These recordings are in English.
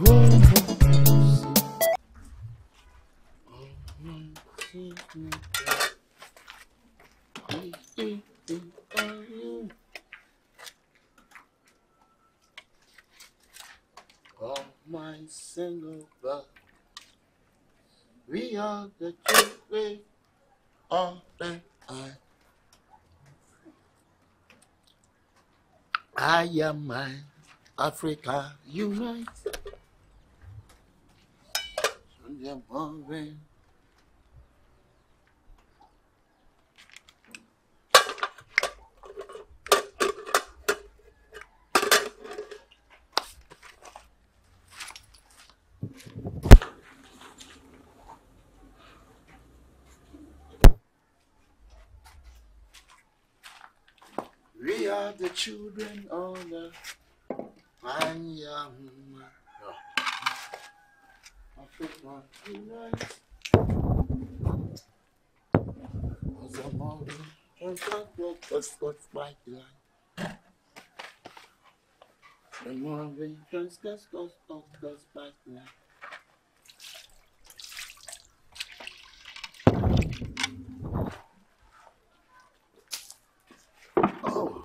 Oh, my single blood, we are the children of the I am my Africa unite. We are the children of the I am my Africa unite. The morning, just like light. The morning, just like light. Oh.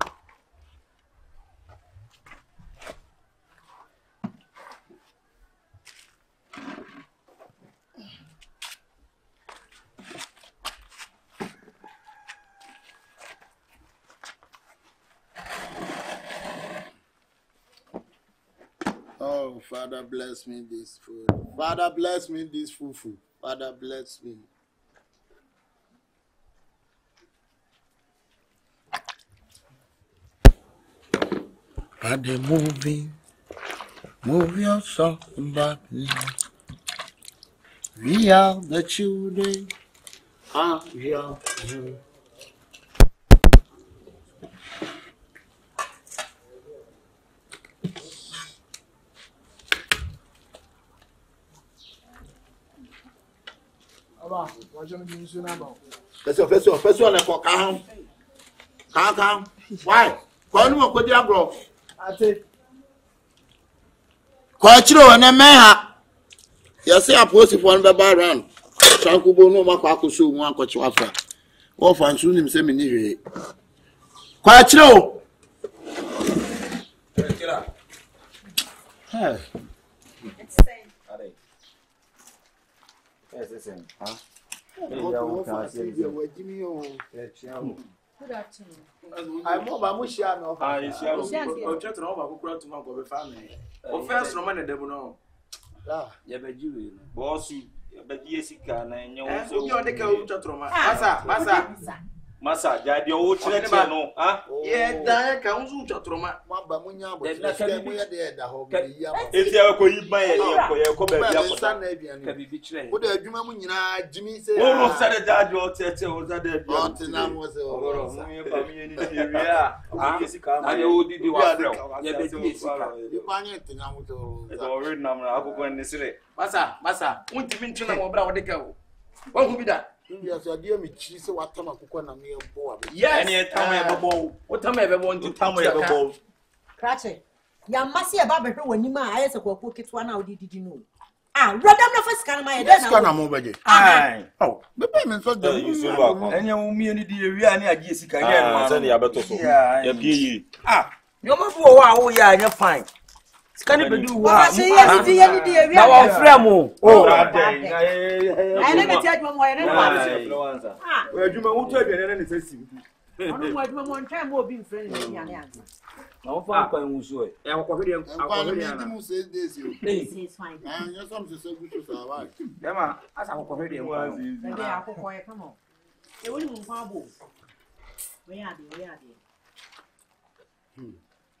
Oh, Father, bless me this food. Father, bless me this fufu. Father, bless me. Father, move yourself back. We are the children. We are. First one, count. Why? Why no go dia bro? Ate. Kwa chiro na meha. You say apostle for no be around. Sankubo no makwa akoso hu akwachi afa. Wo fansu nim se me ni hwe. Kwa chiro. Hey. It's the same. Are they? Yes, the same. Huh? Good afternoon. I'm more Bamushia. I'll check over to my family. Oh, first, Roman and Debono. Yabaji, Bossy, Jessica, and you're the Catrauma. Massa, Daddy, old Chileno, huh? Yeah, that counts to Chatroma. If you are going by a son, can be betrayed. What a Jumamina, Jimmy said, oh, Saturday, your tete was that the Montanam was Jessica. I would do Massa, won't you mention about the cow? What would be that? Yes, I dear me cheese what time I cook on a meal board. Yes, any time I ever bowl. What time I ever want to tell me ever bowl? Cratchit. Ya must see about her when you my eyes go cook it 1 hour. Did you know? Run the first can my desk on a mobile. Oh, the payment for the use and you mean the Riani Jessica. Yeah, you must go out, yeah, you're fine. Can you do what? I say, yes, now I'm Fremo. Oh, I never tell you why I don't where you won't tell you anything. I don't want one time more being friendly. No, I'm sure. I'm say this. It's fine. And you're something so good to survive. Emma, as I'm already come on. It wouldn't come. We are there.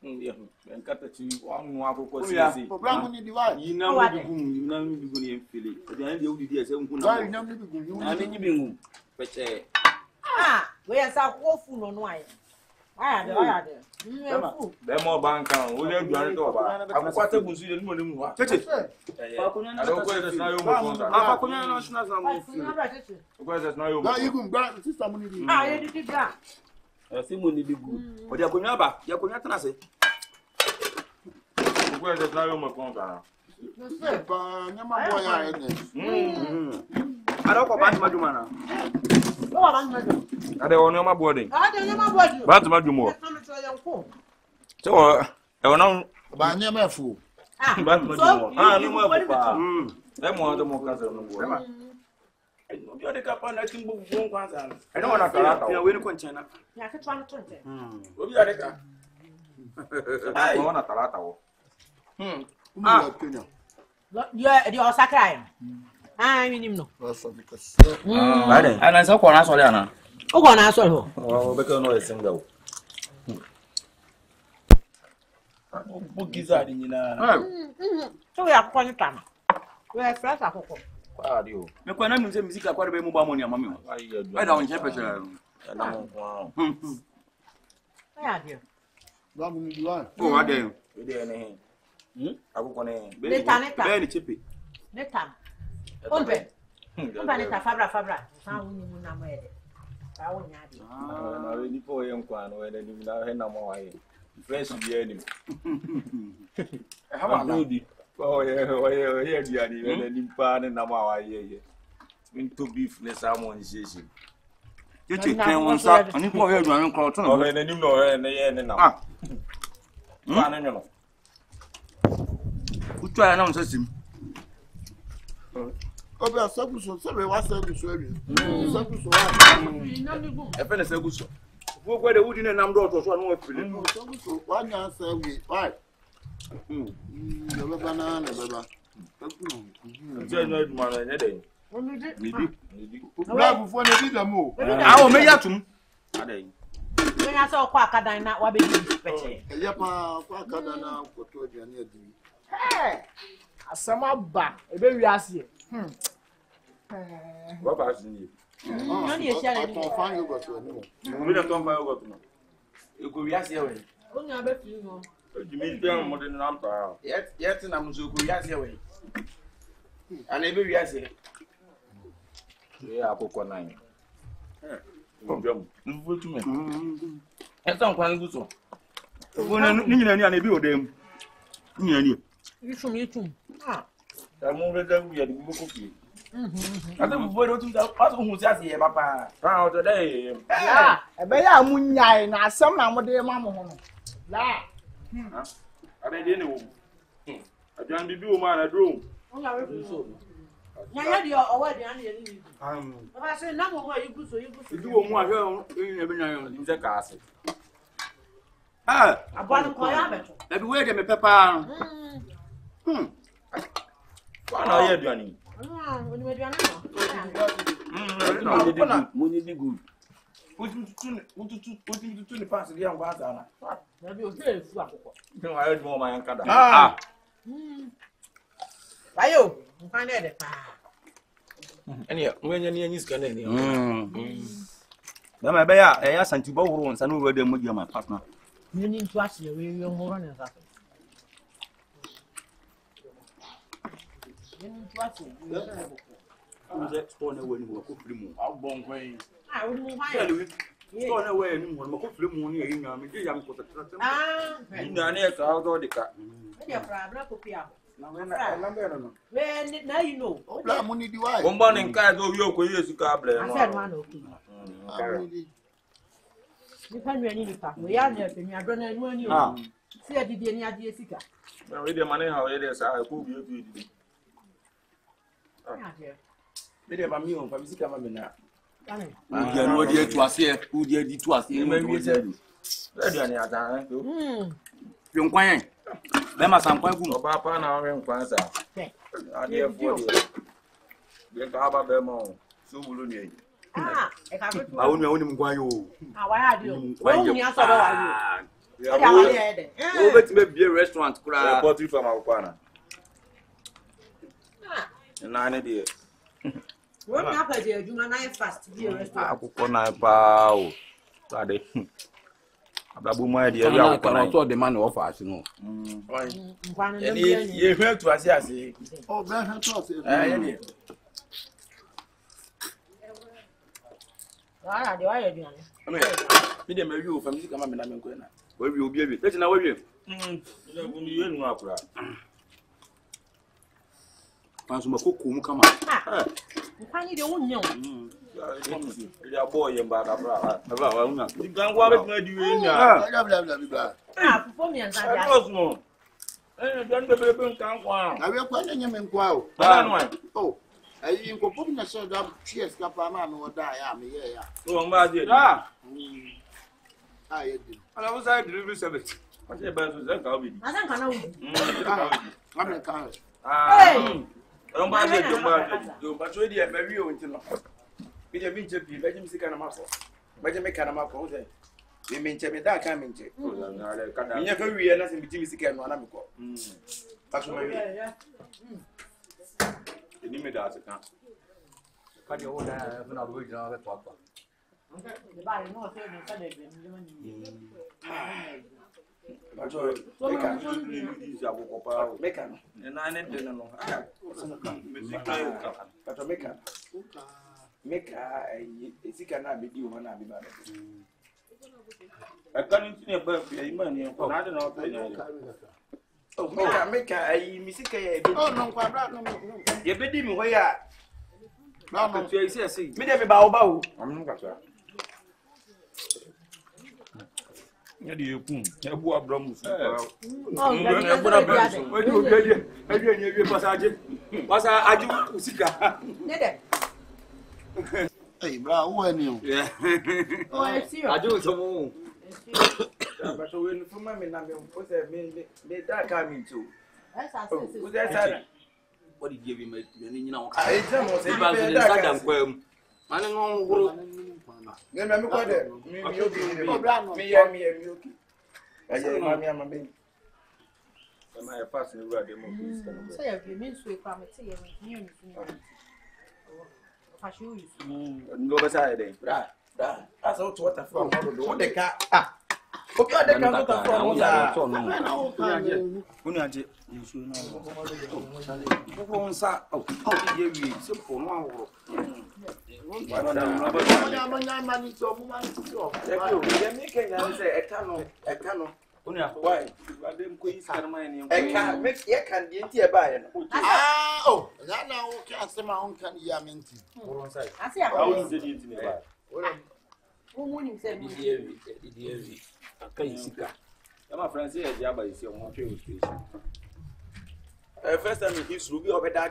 And cut the 2 1 program in the divide. You know what you know, you go in Philly. But the end of the day, I mean, but we are so awful on why. I had them more bank account. We have done it over. I'm quite a good student. Touch it. I don't go to the Simon be good. But you could never, you could not say. Where the fly on my contract. Pa nyama boy ya ene. Ada ko ba ma duma na. O wa ban ma do. Ada wono ma boarding. Ada nyama boarding. Ba to ma dumo. So e wono Ba nyama fu. Ba to ma dumo. No ma bu pa. E mo do mo ka se no bo. Obi o de ka pa na timbo bu kwanza. E no na kala ta. Ya we ni ko nchen na. Ya ke twa no tonte. Obi o de ka. Ai ko na kala ta wo. Kenya. Ya di osakra ya. Minim no. So because. Bade. Ana se ko na so le ana. O ko na so ho. O be ka no e singa wo. O giza di nyina. So ya ko ni tan. We fresh akoko. Kwa di o. Me kwa na mi se music akwa be mu ba mo ni amami o. Ai da on che pese. Na mo kwa. Ya di. Ba mu ni diwa. O wa de. We de ne. Akoko ne. Be ni chipi. Ne tan. Onbe. Onbe ne ta fabra. Sa wu ni mu na mo ede. Ba wo nya di. Na we ni po ye nkwa no we de ni na he na mo wa ye. Fresh bi ani. Ha ma di. Oh yeah, diani. We ni pa ne na mo wa ye. Min to beef ne salmon sheshe. Yeti ken won sa ani ko he aduan nko to no. Oh ne nim no ne ye ne na. Ah. Pa ne no. Utu ya na mo sasim. Obi asaguso se we wa saguso abi. Saguso wa. E fe na saguso. Wo ko de wudi ne nam do to so no afiri. Saguso wa nya sa we. Why? Yo baba na baba. Je no eduma na ne de. Nidi. Bravo fo ne di damo. Ah o me yatum. Ade. We nya so kwa akadan na wa be di peche. Eya pa kwa kada na koto aduane adi. Asama ba ebe wi ase. Wa ba sini. Nani e sia I ni. can find you go to anymore. We don't come by go to no. E ko wi ase we. O nya be fi no. Jimi dem mo de na mpa. Yet na mo so ko wi ase we. Ana ebe wi ase. E akoko nan. Problem. Nvu tu me. E san kwan gu so. Wo na ni nyina ni ana ebi odem. Nyina ni. Yitum. Ah. Ta mo be da wi adi mo ko fi. Ate bu bo do tu da paso hu si ase ye papa. Ah o to dey. Ya, ebe ya munyai na asem na mo de ma mo ho no. La. Ade de ne wo. Ajan bibi wo ma na drum. O nya we fi so. Nya ya di o wa di an ye ni. Baba say na mo ho yiguso. Idu wo mu ahwe e be nyan yo. Nze ka ase. Ah, Abon ko ya beto. na bi we de me pepa. Wa na ye aduani. Oni me duana no. Money be good. Utu ni pass dia ngwa za na. Na bi o se fu akoko. Tin wa ye mo ma yan kada. Ah. Ayo, nkan na de pa. Eni wenye ni anyi scan ni. Da ma be ya santi ba woro nsa no we de mo dia ma partner. Ni ntu ase we ho ro ne sa. Ni ntu ase. Uze store na we ni mo ko firi mu. Agbon kwen. Ah, o mu ha Ya ya. le store na we ni mo ko firi mu ni e nya me je ya me ko tatra. Ah, Ni na ne ka o de ka. e dia pra ko pia. Na we na be no. We na you know. Bla mu ni diwa. Wo mbo ni nka do wi okwo yesu ka ble no. Afa no ana oku. Ni kan wi ani ni pa. We ya na pe mi ado na nu ani o. Si adidi ni adi esika. Na we de mane ha we de sa ko bi ebi di. Ah, dia. Be de ba mi o fa bisika ma be na. Ani. U dia no dia tu ase, u dia di tu ase. Me wi se. Aduani ata to. Fi nkwan. Be ma san kwan gu. Oba pa na we nkwan sa. Fe. Ade fo de. Be ka ba be mo. So bulu ni. Ah, e ka betu. Ba wonu wonu nkwan yo. Ah, wa ya di o. Wo ni aso be wa yo. Ya E dia wa ye de. O beti me bie restaurant kura. poultry farm akwana. Ah. Na ne de. Wo ni apa de adwuma na ye fast bi restaurant. Akukọ na pa o. Ade. Ablabo mo e de ya akukọ na. to the man offer as no. Nkwan na Eni bi ani. ye hwe tu ase. Oh, bla ha to ase. Ye de. Wa de wa ye duane. Me de me wi o fa music ma me na me nko na. Wa wi obi ebi. Tete na wa wi. Ile bu ni ye nu akura. Panso makoko mu kama. Nkwani de wonnyam. Ya boy yamba da bra. Bra wa una. Di gangwa be tuna di we nya. Bla. Fufu mi anza da. Cosmo. Dan be be nkan kwa. Na we kwa nya me nkwa o. Ba no ai. Oh. Ayi nkofo na so da cheers kapa na no da ya me ye ya. So ngba je. Ye di. Ala wo sai delivery service. What say ba so say ka obi. Azan kana wu. Amen kan. Ngba je do ba so di e ma wi o ntino. Bi je bi nche bi ba je mi sika na mako. Ba je me kana mako o say. Me nche me da kan me nche. Me nya fa wi na se bi ti mi sika no na me ko. Ba so ma wi. Ni me da se kan. Ka je o da na ro ji na be to apa. De ba no se ni ka de be ni ma ni. Bacho meka ni za ko pa meka no na ne de no bacho meka esika na be di o na be ba e kan ni ne ba fi imani ko na de no pe ya meka ai misika ya be Oh no kwa bra no. ye be di mi ho ya Na no. tu isi mi de me ba o am ka so ya di ekun e bu abramu su Oh, e bu na be ade. o di o gede e di enye bi pasa aji usika Ne de. Hey bra, who are you? Oh, e si yo. aji so mu ba so we no fuma me na me o se me da ka mi tu Esa se. o se sa What did you give him? You know, ai je mo se ba be da da ka ka kwam. Mane ngon wuro. ne me ko de mi o bi ni mi mi o ki aje ma mi ama be ma e pass ni ura de mo please kan So ya bi min so e kwa me te ye ni ni ni. Fa shi yu. ngo ba sa de bra asa o to water from mo do de ka o bi o de ka to from mo da uni aje yesu na ko nsa o ye wi se po no aworo ye mi ke nya se eka no uni why adem ko yi sarma ni eka me ye kan die nti e ba ye no Oh, that now can say my own can ya minti. Asi ya. awu nze di nti ne ba Wo mu ni se mi. Did you? Can you see that? my friend say e dia ba isi o mo twe station first time in history obi obeda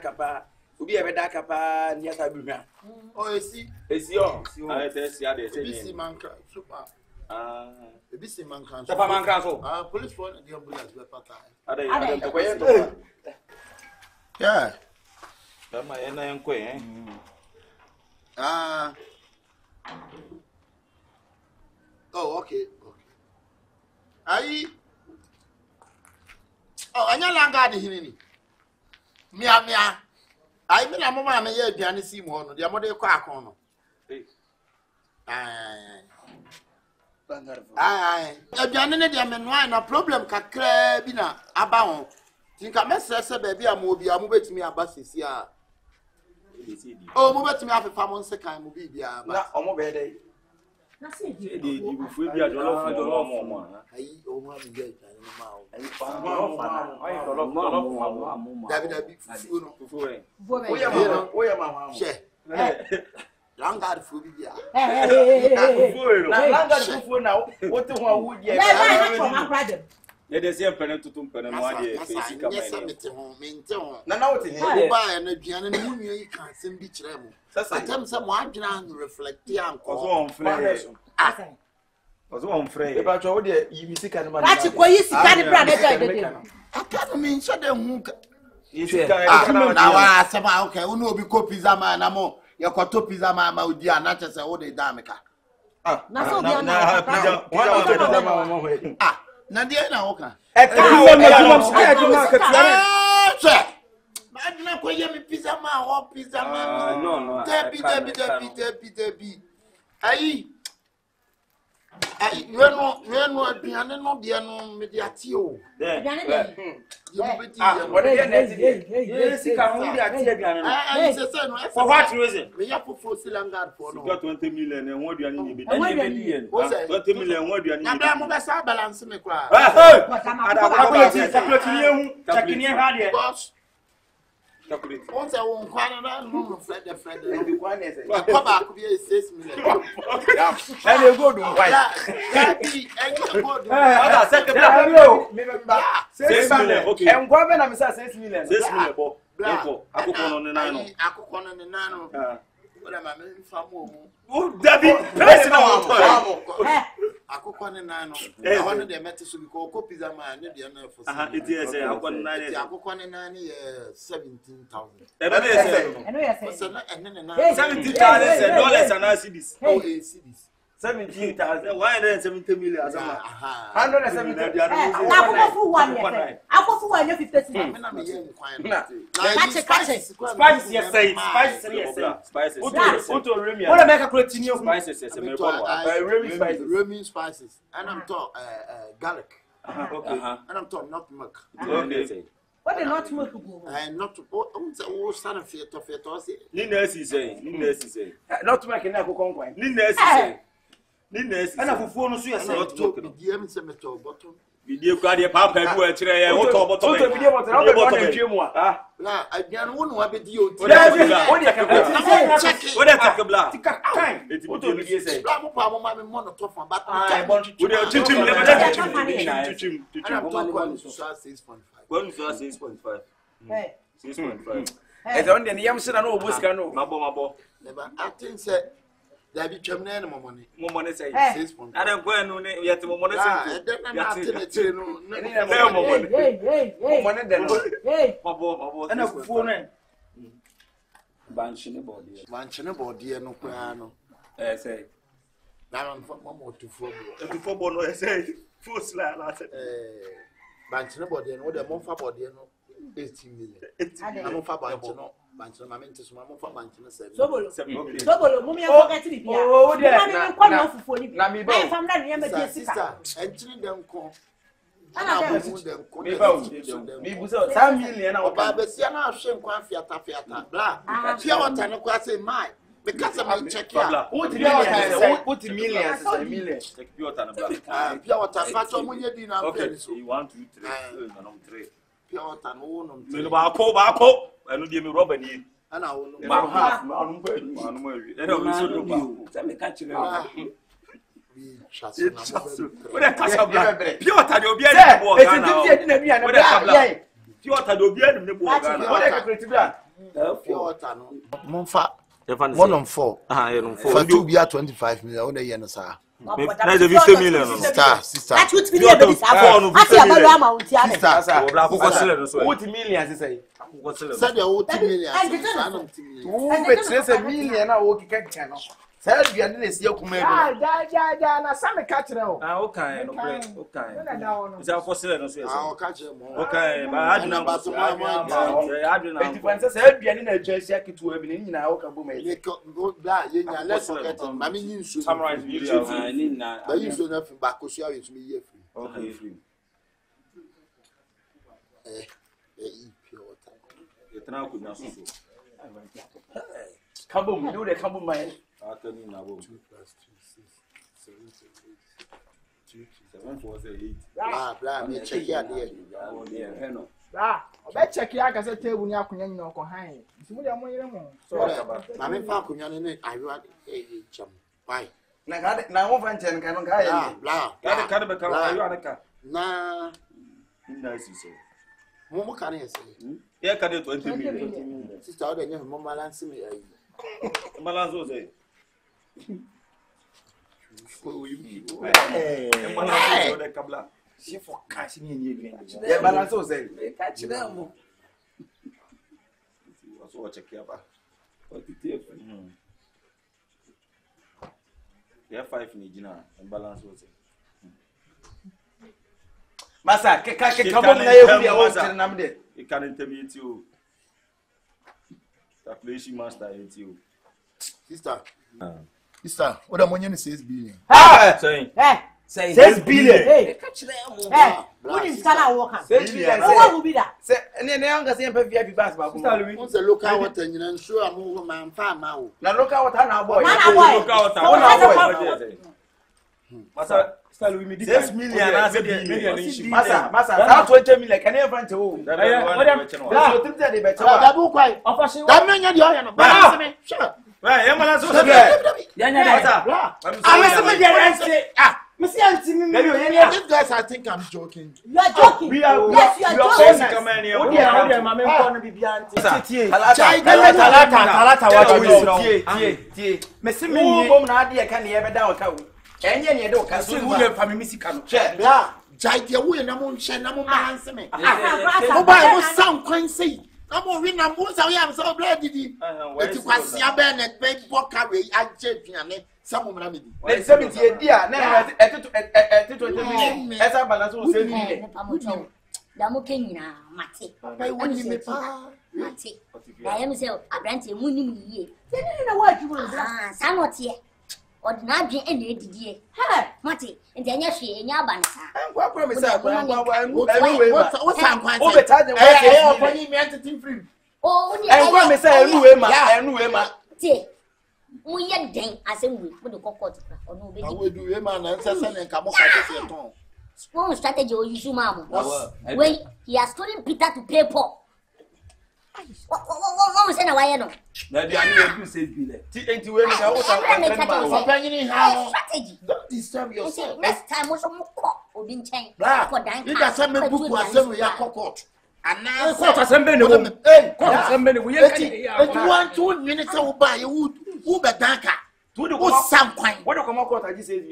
kapa ni ata bi hwa Oh, you see, esi o ai te si ade se BC ni man can super. BC man can. Tapa man kan so Police phone the ambulance we pata. ade to koye to Yeah. ma e na enko Oh, okay. Anya langa de hinini. Mia. Ai me na mama me ye aduane si mu no, de mo de kwa akon no. Aduane ne de me no ai na problem kakra bi na aba ho. Tinka mesese ba bi am obi am betimi aba sesi a. Oh, mo betimi afefa mo nsekan mo bi bia ba. na omo be dey Na se di. e di bufu bi adolo mo Ai o mo abi ge aduane no ma o. ai dolo David fufu no. fufu we Bo be. o ya ma She. Langard fu bi bia. fufu we no na langa fufu na wo te ho awu die Na from Akradem. ye de se mpene tutum pene no ade face kama Yes, mete ho, mente ho. na wo te he Wo ba na aduane no munua yi kan sem bi kire mu. sasa Atem se mo adwena reflect an ozo ko. on flare Asan. ozo on flare e ba cho wo de yi misika no ma Rachi ko yi sika ni bra na da de. Aka mi nche de hu ka. misika Na wa asema okay, unu obi ko pizza man na mo. Ye ko to pizza man ma odi ana chese wo de da meka. Na so bi ana. Na dia na wo ka. e ka wo na ka Che. Madina ko ye mi pizza man, ho pizza man. no Debi. Ayi. Yenu aduane no de no me de ati o. Aduane de. Ye mo beti what ye. the net ye sika ho de ati aduane no Ayi se se no. for what reason Me ya fofo silangard for no. got 20 million and what do you need And what do you need? 20 million what do you need Na bra mo be sa balance me kwa. What am I? chakini ha de Boss. Once I won't quite no Fred. Come back, be 6 million. And you go to white. $6 million. Okay. And government I'm saying $6 million. $6 million. Akoko on the nano. What am I mean for more? Oh, David, personal. Akoko nano. I wanted the metal to be called copies of my idea for it is Akoko nano 17,000. I know you say. $17,000 and I see this. Oh, cities. 17,000. Why then 70 million? 170. I go for 1 year. I go for 1 year 50 cents. Spices, yes, say spices. What make a creatinine of spices? Roman spices. And I'm talking garlic. Okay. And I'm talking not milk. What the not milk? Not to all son of theatre. Nina is saying. Not to make an apple conquest. Nina is saying. Nina is and a phone, so you say, not to be DM cemetery bottom. Video card, your papa, and what Now, I can't want to have a deal. What a black. What do you say? One 6.5. 6.5. It's only the young son of Buscano. Mabo. Never acting said. There be German money. More money say 6. I don't go and yet more money. Money and a phone. Banchine body, no piano. Say, now I'm from more to 4. To 4 no say. Full slap. Banchine body and what the month body, 18 million. I'm for Banchino. Banchino, my mentor, my mom for Banchino 7. Sobolo, mummy, I forget to be here. Oh, yeah, I'm from that. Sister, entering them call. And I $1 million. Our babies, you're not shame, Fiata, blah. Pure water, no question, my. Because I'm checking out. What millions? Take pure water. Pure water, but when you didn't have you want to 3. Pure water, no, Bako. I know you rob and eat. and I will Half. Monfa 1 on 4. For 2 be at 25 million. On the yen, sir. That's a 50 million. Sister. That's what we did. What millions say? Said your 2 million. It's a million. I will get channel. Said you didn't see your command. Na some catch now. Okay. Is that for selling? I'll catch him. Okay, but I don't know. Said you didn't just check it to have been in our cabin. Let's forget it. I mean, you should summarize video. But you should have back to share with me. Okay, free. Pure water. Come on, do the come man. 2 + 2 + 6 7 4 8. Blah, me check here there. Obe check ya ka say table ni akonya nyina ko han. Simu dia mo yire mo. So, na me fa akonya ne ayo cham. Why? Na wo fan chen kan ga ya. Blah. Can be come ayo anaka. Na Nice so. mo kan ye say. Yeah, can do 20 million. Sister, how dey mo balance me ayi. Balance o say. She for cash me yeah, balance o say. Catch them. So check here ba. Yeah, 5 ni jina and balance o say. Masa, come on na you be o say na me dey. You can intermediate you. Calculation master you. Sister, what am I going to say 6 billion? Saying. Say 6 billion. Hey, catch them. What is Ghana worker? 6 billion. What will be that? Say, any younger say VIP pass ba. Once the local water, you know, sure I'm man farm now. Na local water na boy. Man boy. Local water. Masa Style we me 6 million I said million. Masa, that 20 million can you find to? That book quite. That man you know. Sure. Right, am I so Yeah, These guys, I think I'm joking. You are joking. Yes, you are joking. Some women are maybe 70 a year. Now, at 20 million. As I balance will say, Damokenya mate. Papa, what do you mean? Mate. I am so a branch of winning ye. They didn't know what you want. Somewhat here. Or not be any idea. Mate, and then you see in your bansa. What's Oh, we are dang as a week with the cocotte or no baby. I will do a man and come on. Strong strategy or you, mamma. Wait, he has told Peter to pay Paul. What was in a way? No, strategy. Don't disturb yourself. Next time, was some cock or didn't change. You got some book was some cocotte. And now, somebody want 2 minutes to buy you. Who be danka? Who's some kind? What do come out? I just said,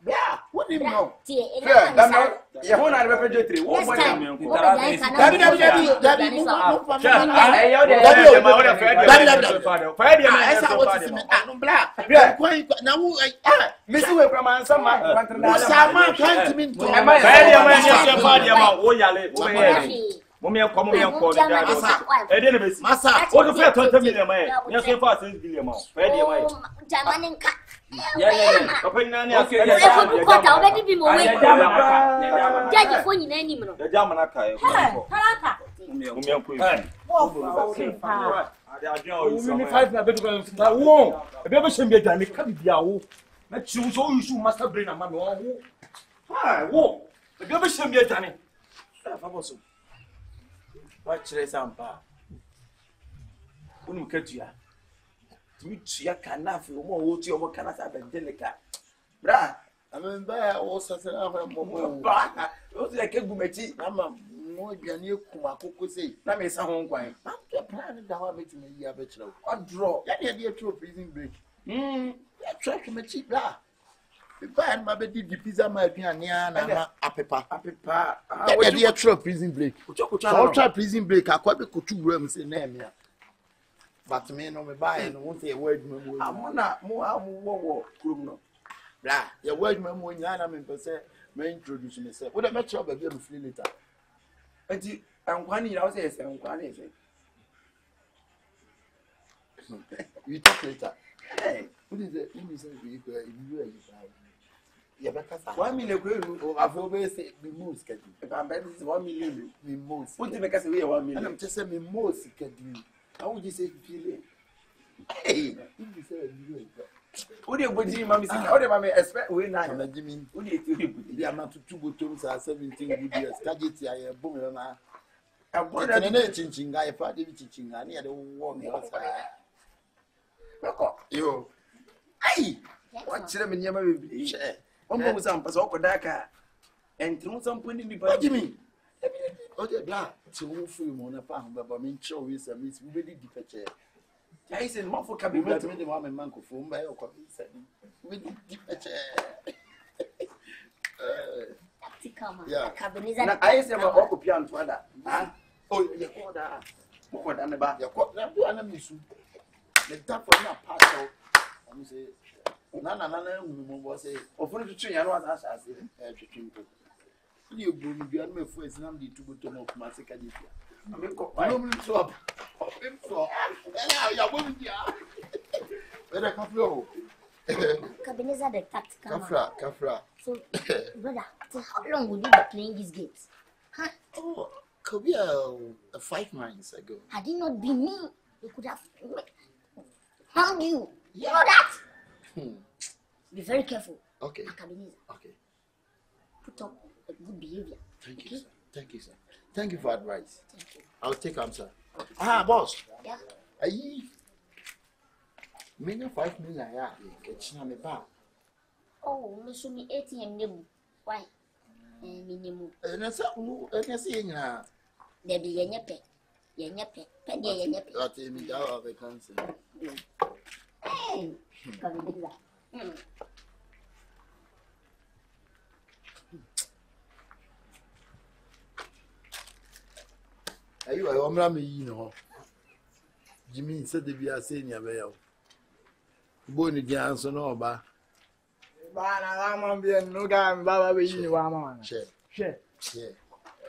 yeah, what do you know? You won't have refrigerator. What do Mommy, come on, Massa. What the fair 20 million, man? You're so far since Billiam. Ready away. Yeah. Open okay. Already be more. Judge for you, any minute. The Jamanaka. Watch the sampa. Unumketia. Tuya canafi, more to your canasa delica. Bra, I mean, there was a moment. What's like a gumeti? I'm more than you, Kumaku say. Let me some home quite. I'm planning that I make me a bachelor. What draw? That idea to a prison break. Try to make cheap bra. If I had my baby, the pizza might be near a paper. That idea to a prison break. I'll try prison break. I quite could 2 rooms in name. But me no me buy and won't say a word. I'm not more criminal. Blah, your word, my moon, I'm per se, may introduce myself. What a match of a game free later. And I'm 1 year, I'll say, I'm 1 year. You talk later. Hey, what is it? Yeah, but 1 million. I've always said, be most can do. If I'm better, 1 million, be most. What do you make us say 1 million? I'm just saying, me most can do. How would you say feeling? Hey, you say what do you want to mammy? How do I expect we now? Jimmy, what do you think? The amount of 2 bottoms are 17 years. Kajiti, I am boom. I'm one of the teaching guy, party teaching, and near the warm outside. You, hey, what's them in your share? One more some Pasoko Daka and through some point in the body. Jimmy. Okay, black. To move through on a farm, but I mean, show is a miss really departure. I said, more for coming back to me, the woman, Manco, from my own said, with departure. Yeah, I said, I'm a piano to other. Oh, you call that. More than about your court, I'm doing a miss. The top for not pass out. I'm saying, Nana was a, or for the tree, I was asking, you bring me on my first number to go to Massacre. I mean, I'm so Kafra. So, brother, how long would you be playing these games? Huh? Oh, Korea 5 months ago. Had it not been me, you could have harmed you. You know that? Be very careful. Okay. Okay. top good behavior. Thank you, sir. Thank you, sir. Thank you for advice. Thank you. I'll take answer. Ah, boss. Yeah. Aye. Many 5 million, yeah. Catching me back. Oh, me show me ATM name. Why? Minimum. And I say, There be a nyape. Yenyape. Penny yenyape. That is me out of the cancer. Hey, come with that. Are you a woman? You know, Jimmy said to be a senior male. Bonnie Johnson or ba. I'm being no damn Baba, you are. Share.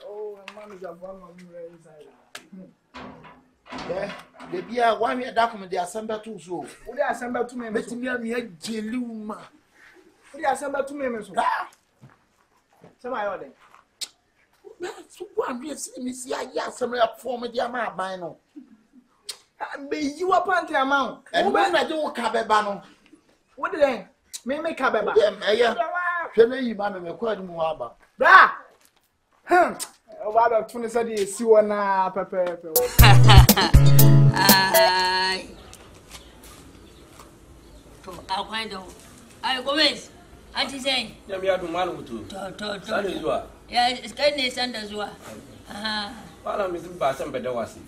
Oh, man is a bomb inside. Yeah, the beer 1 year document, the assembly too so. What they assemble to me, Let me a jeluma. What they assemble to me, Miss. Some I order. That's one we see me see a some form of your man by no. Be you upon the amount. And when I do cabebano, what did they make cabeba? Can you, mamma, quite more about? Blah! About 20 days, see one pepper. I'll find out. I go with Auntie saying, Yeah, we are doing one with you. Yeah, it's kindness and as well. While I'm missing by some better was it.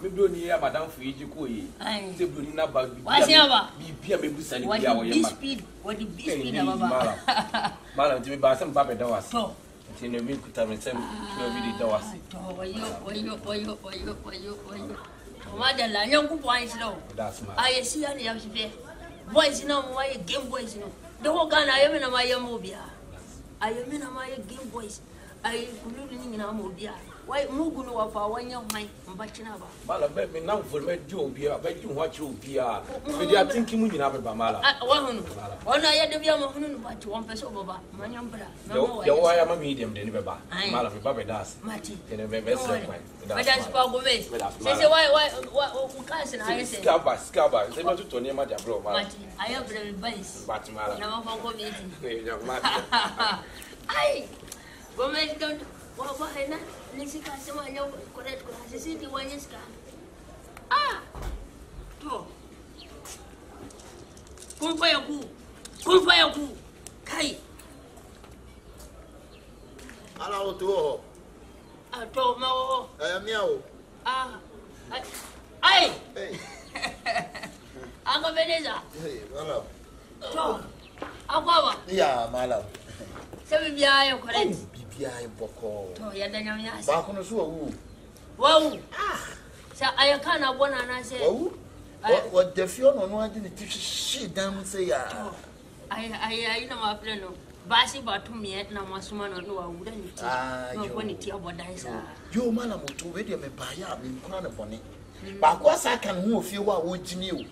Maybe only a madam for each coy. I say, Blue Naba, what's ever? Be a baby sending What the speed? What the speed of Malam to me by some baby doors. So, in the milk time and some really doors. Mother, young boys know. That's my. I see any of the boys know why game boys know. The whole gun I am in a Maya Mobia. I am in a Maya game boys. I couldn't in a Mobia. Why Muguno of our 1 young mind, Bachinaba? Mala bet me now for me to be a bet you what you be. They are thinking we have a Mala. One I had to be a Mahun, but 1 person over Manambra. The why am a medium, then Baba. Mala Baba does. Matty, in a best way. But that's Pogome. Say, why, cousin, I say, Scabba, they want to name my bro. Matty, I have the base, but Mala, no one meeting. I, women don't. What about her? Nisi kasema leo correct kwa sisi ti wanyeska. To. Kumfa yaku. Kai. Ala oto. To mawo. Miao. Ai. Anga Veneza. Wala. To. Akwa. Yeah, mala. Sabi biya yo correct. Bia boko. To ya danya myasi. Ba kono so wu. Wow. Sa ayaka na bona na se. Wow. What the fio no adi ni tishi dan say ya. Ai na ma pleno. Basi ba to me na masuma no wa wuda ni ti. No ko ni ti abodan sa. Yo mala moto we de me ba ya me nkura na bone. Ba ko asa kan hu ofie wa wo jini o.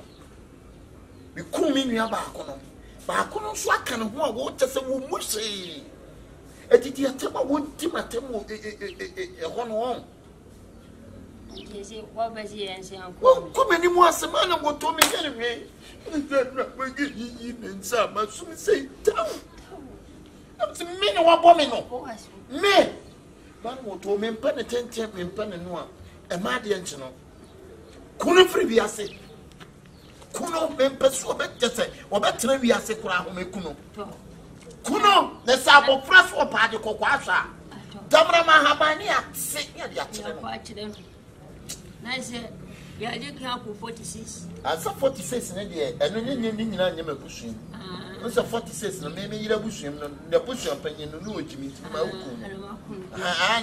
Me kum mi nua ba kono. Ba kono so aka ne ho a wo tese wo mushi. Etiti atema wonti matemo hono on. Jese wa basi ense anko. Ko meni mu asema na goto me yerwe. Na magi yi nsa masum sei taw. Am me ne wa bo me no. Me. Ba no to me mpa ne tentem me mpa ne no a. E ma de enche no. Kuno free bi ase. Kuno me mpa so be tese. Obetra wi ase kura ho me kuno. Kuno ne sabo fresh up ade kokwa asha damra ma habani ase ya dia kire no na se ya de kan ko 46 asa 46 ne de eno ne nyina nya mabusuim no se 46 no me yira busuim no ne busuim panyin no no ojimi ma okum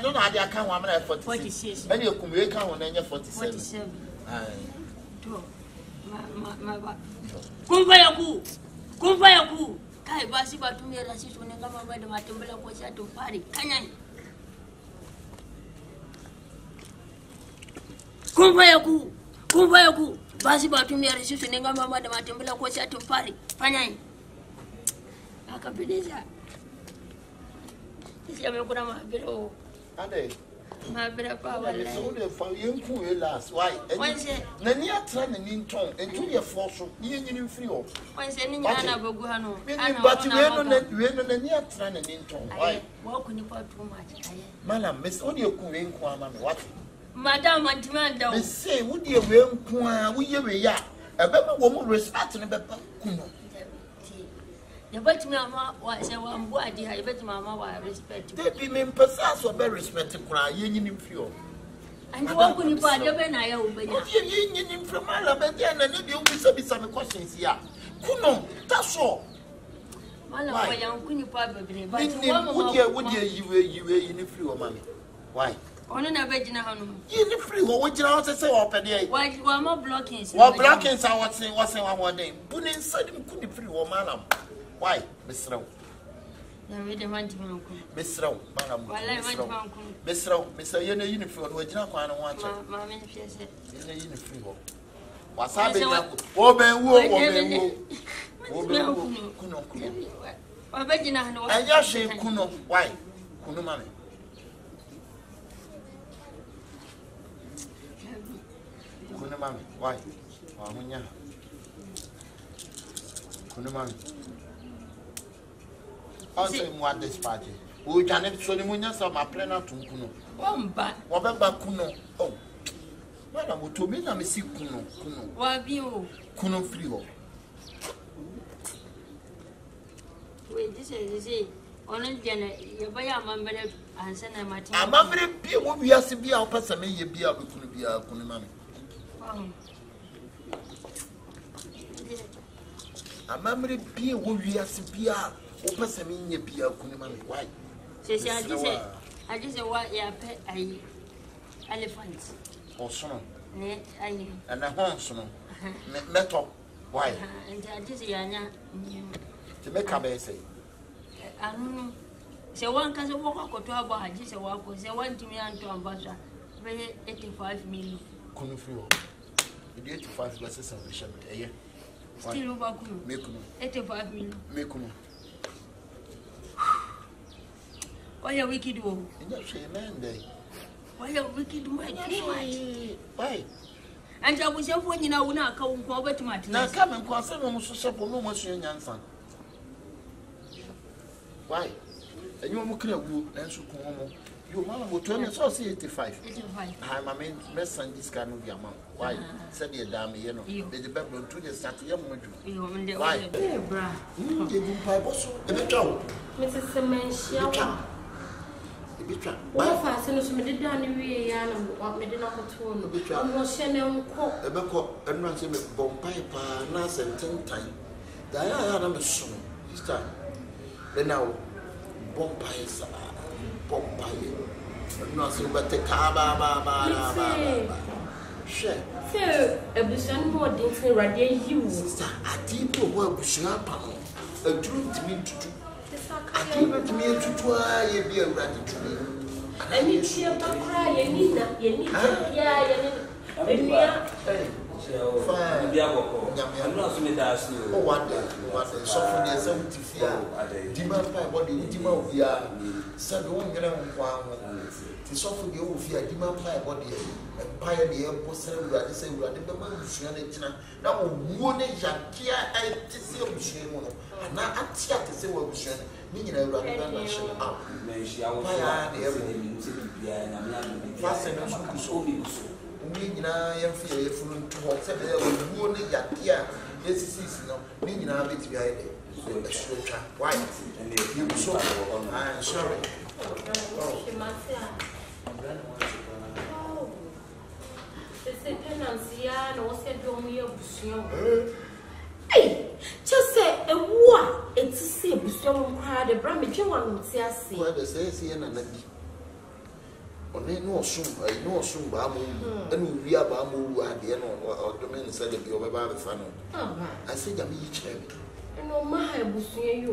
no na ade aka ho amra 46 ene okum we kan ho na nya 47 to ma kumva yaku kai basi batumia rasisi one kama bado matembele kwa shatu pari kanyani kumva yaku basi batumia rasisi one kama bado matembele kwa shatu pari fanyani akapendeza sisi amekuna mabiro ande My brother, so the for young cool last. Why? Then you are trying to ning and do your force, you in free off. Why sending Anna Boguano? But you are not near trying to ning tongue. Why? Walk on you for too much. Madam, Miss Odio Kuin Quam, what? Madame Antimando. They say, would you wear Qua, we ya? A better woman respecting a better Kuno. You bet me, Mamma, why say one body, I bet Mamma, why respect you. They be men possess or very respected cry, yin in fuel. And you walk on you for your ben, I obey you. Yin from Malabet, and then you'll be some questions here. Kuno, that's all. Why, young Queen, probably, but would you were in the fuel, mammy? Why? On a virgin, you the free, what you know, say open the why you are more blockings. What blockings I was saying, was saying one day. Put inside him, couldn't free or madam. Why, Miss Rowe? Miss Rowe, madam, Miss Rowe, Mr. Yen uniform, which not one want mammy, in a uniform. What's happening? Woman, Kuno. I just say Kuno, why? Kuno, mammy. Kuno, mammy, why? Kuno, mammy. Also, moi this party. We can have Solimunia some my plan to Kuno. Whatever Kuno. Oh, madam, to me, I see Kuno. What you? Kuno free. Wait, this is only Janet. You buy a member and send a matter. I'm a very beer. What we are to be our person, may be able to be our Kunimami. I'm a very beer. What we are to be our person, may be our Kunimami. Why? I just say what you pet elephants. Or son. And a horse, metal. Why? And I just say, to make a say. I don't know. So one can walk to about I just walk was a 1 to me and to ambassador. 85 million. Couldn't feel 85 verses of the ship. Still over 85 million. Make why are wicked? Why are wicked? Why? And I was when you know, now come over to my now come and cross almost supple no more young son. Why? And you won't clear wood and so come. Your mother will turn us all 85. I'm a man, best son, this kind of your mom. Why? Said your damn, you know, the bedroom to the start young woman. Why? You didn't buy also a bit of Mrs. Sementia. What fascinates me did down the way and what made an opportunity. I'm not sending cook a buckle and run him a bomb piper, nurse and 10 times. Diana, I'm a son. This time. Then now, bomb pies, bomb pie. Nothing but the car. Share. So, a bushel more dainty radiate you. I didn't know what bushel a dream to me to do. I came to me to try a beer ready to me. And you see a cry, you need that, you need that, yeah, I'm not so many as you. Oh, what the soften the 70 year demand by body, demand we are 7 to soften the old fear, demand by body, and pioneer post we are the same, we are the man now, one is a kia, I see a machine, and now I'm here to say what we should. Meaning, I run a nation up. Meaning, I am fearful to walk 7 years. Warning that here, this is no meaning I have it behind it. Why? And you so I'm sorry. It's a penance, or said, hey, just say a war. It's a same strong crowd. The Brammy Joan see us. Well, the says here and no soon, I know soon, Bamu, and we are Bamu at the end or domain said that you're about the funnel. I said, I'm each heavy. And no, my bushing you.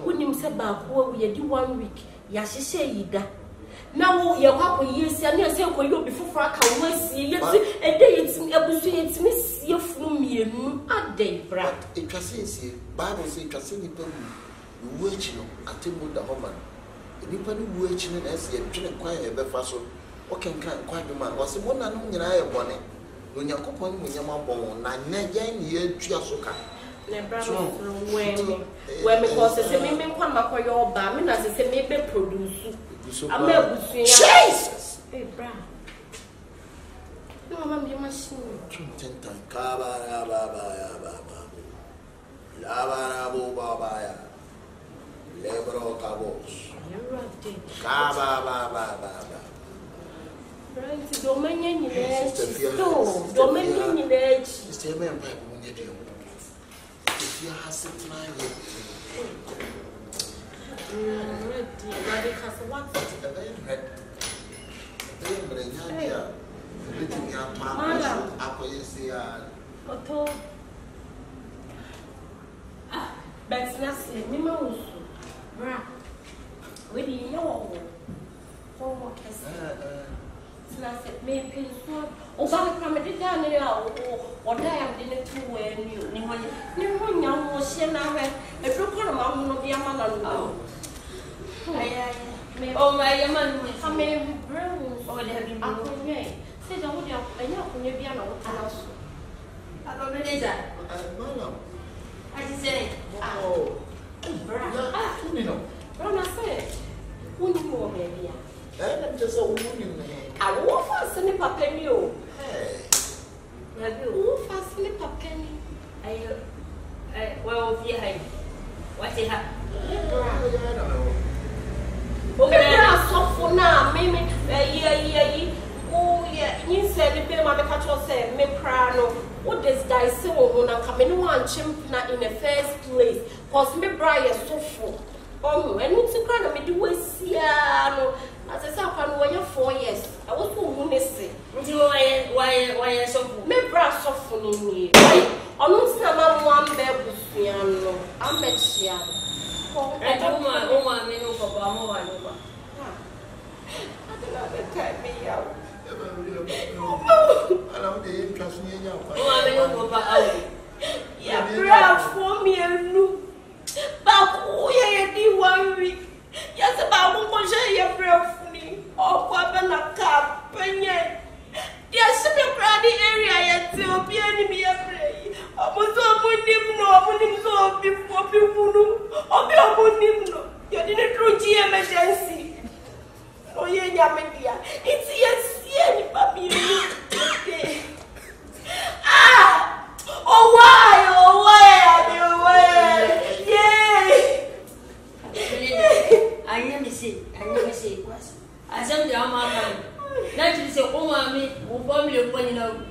When you said about what we do 1 week, yes, she say that. Now, your couple years, and you say, when you before I can see you, and day it's a miss your from me, a day, brat. It was says, Bible says, it was saying, you wait, you know, until the woman. Anybody waiting as a train acquire a befaso, Okay, quite a man. Was the one I know in I bonnet. When you're going with your mom, and then you Chiasoka. When because the same men come back for your barman as the same maybe produce. I'm not Jesus! Hey, Brown. No, I'm your machine. Labarabo Babaya. Lebro Cabos. Baba. Right, Dominion in edge. Dominion in edge. It's a man, if you have sent my way. But that's it. Mima was bra. We didn't know. Oh, that's it. Maybe so. Oh, sorry, come and down there. Or I am didn't too well. You young was here now. A broken amount of the amount. Oh, my man, how many browns or they have been made? Say, I would have enough when you be on our house. I don't know that. I say, oh, Brother said, who knew, baby? I'm just a woman. I won't fasten a penny. Who fasten a penny? Well, yeah, what they have. I don't know. Okay, so for now, maybe, oh, yeah, you said the bill, my catcher said, me prano. What this guy say when I come in one chimp in the first place? Cause me Brian so full. Oh, and it's a kind of me do see as I said, when you're 4 years, I was who say. Why so full? Me bra so full in me. I'm not some one baby, I'm met here. I don't want me no for Bamo. I don't know the time me out. Yeah, for me and no. But who you 1 week? Yes, about one share your breath me. Oh, Papa, cap, penny. Yes, the crowded area yet to be enemy afraid. I was so before people know. You didn't through emergency. Oh, yeah, it's yes, papi. Ah! Oh, why? Yeah! I never say. I said, I'm not. Naturally, say, oh, mommy, who bomb you when you know.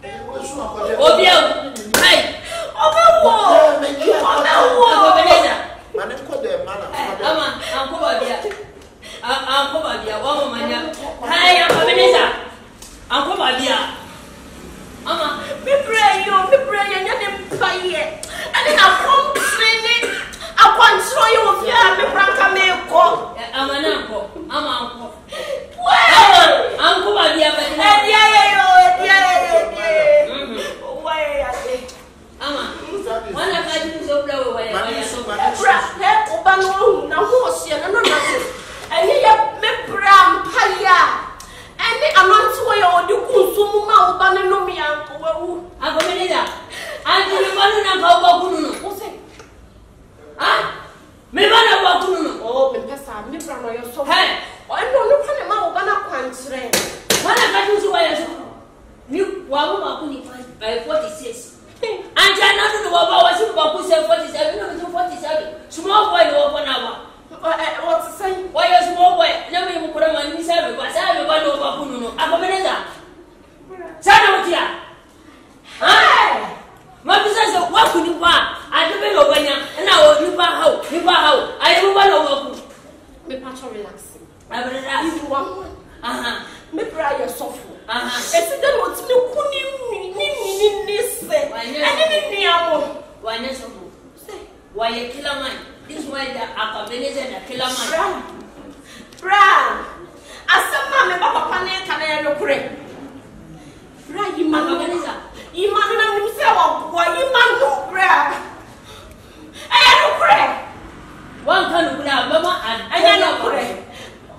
Oh, yeah, right. Oh,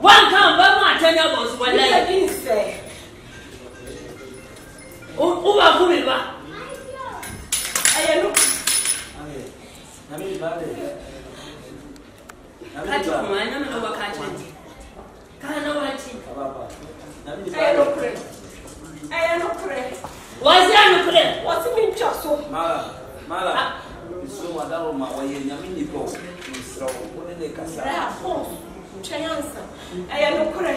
One can O wa ku mi ba. Aye no. Na me ba de. Ka ti ko ma na me no ba ka cha. Ka na wa ti. Baba. Na me ba. Aye no kure. Wa si anu kure. Wa si mi nchaso. Mala. So madaro ma wa ye nyame ni ko. So wo ne kasa. Ra po. Chanyansa. Aye no kure.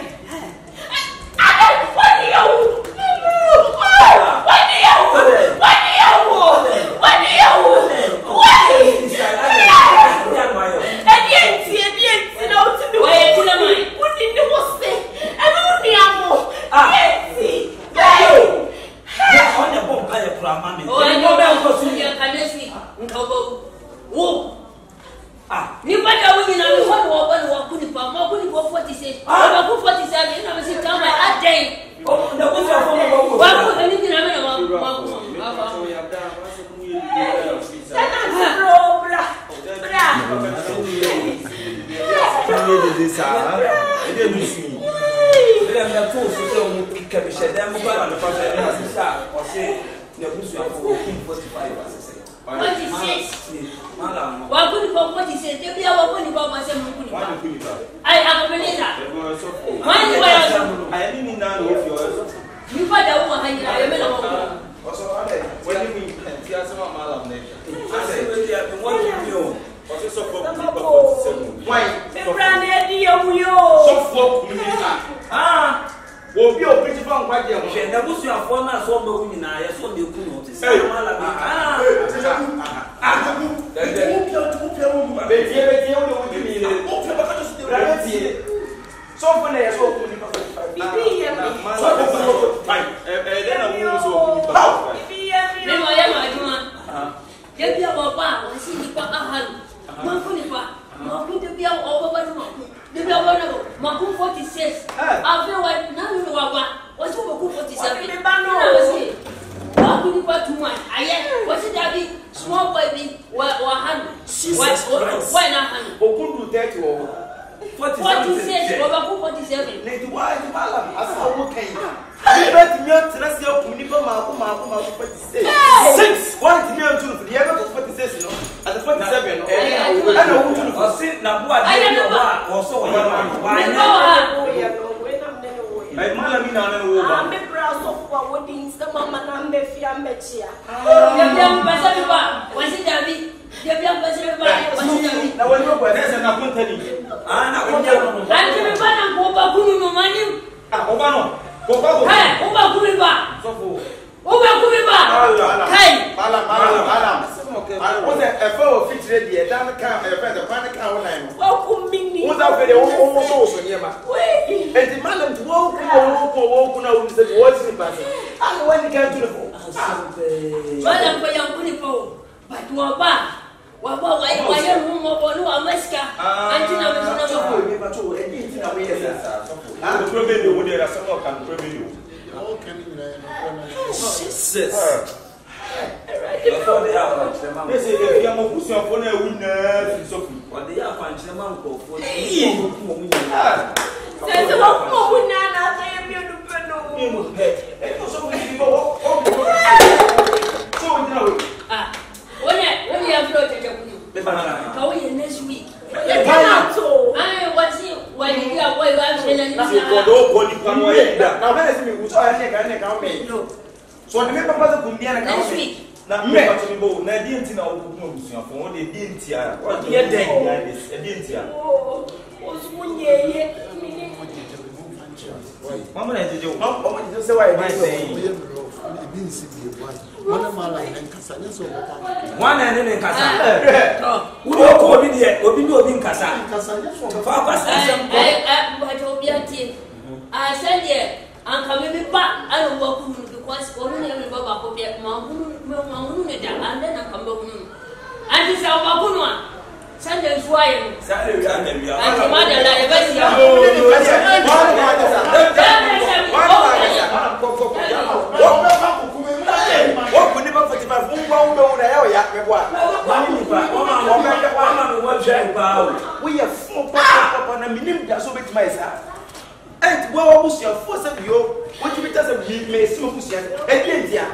What do you? say me see push ya. E dey dia.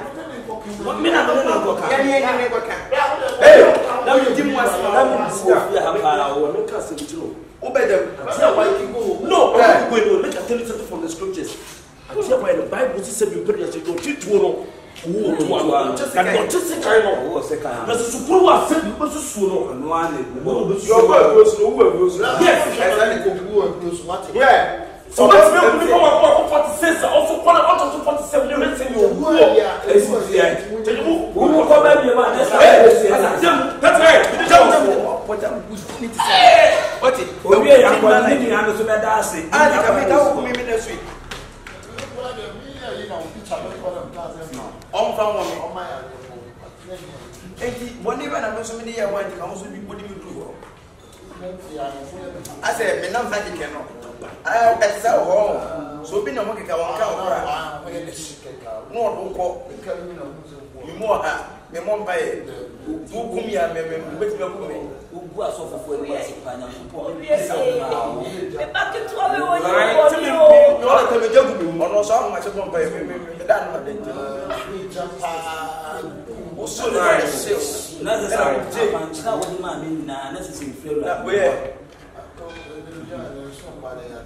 Me na no go ka. Ya ni go ka. Hey, na me di mo as na me see ha pa o no ka se bitiro. Obedem. See why you go. No, I'm going to make a tell you something from the scriptures. I tell why the Bible says you pray that you don't treat one. Oh, just kind of second. But suppose I said you must swallow and one. Your word was no. Yes, I think yeah. So let's make me come 46 also 47 you let's say you who come back here man that's right what it we are going to handle so that I say I can make out me next week on found one on my one even I'm so many years one can also be what do you do I said me not that you cannot I saw home so be no more can no go you more me mom buy do come here me wait me come me ugu asofo for we ipanya mpo me back to all we want to me jagu me ono so ma che mom buy me dan ma den o so na za pancha woni ma me na na se feel that way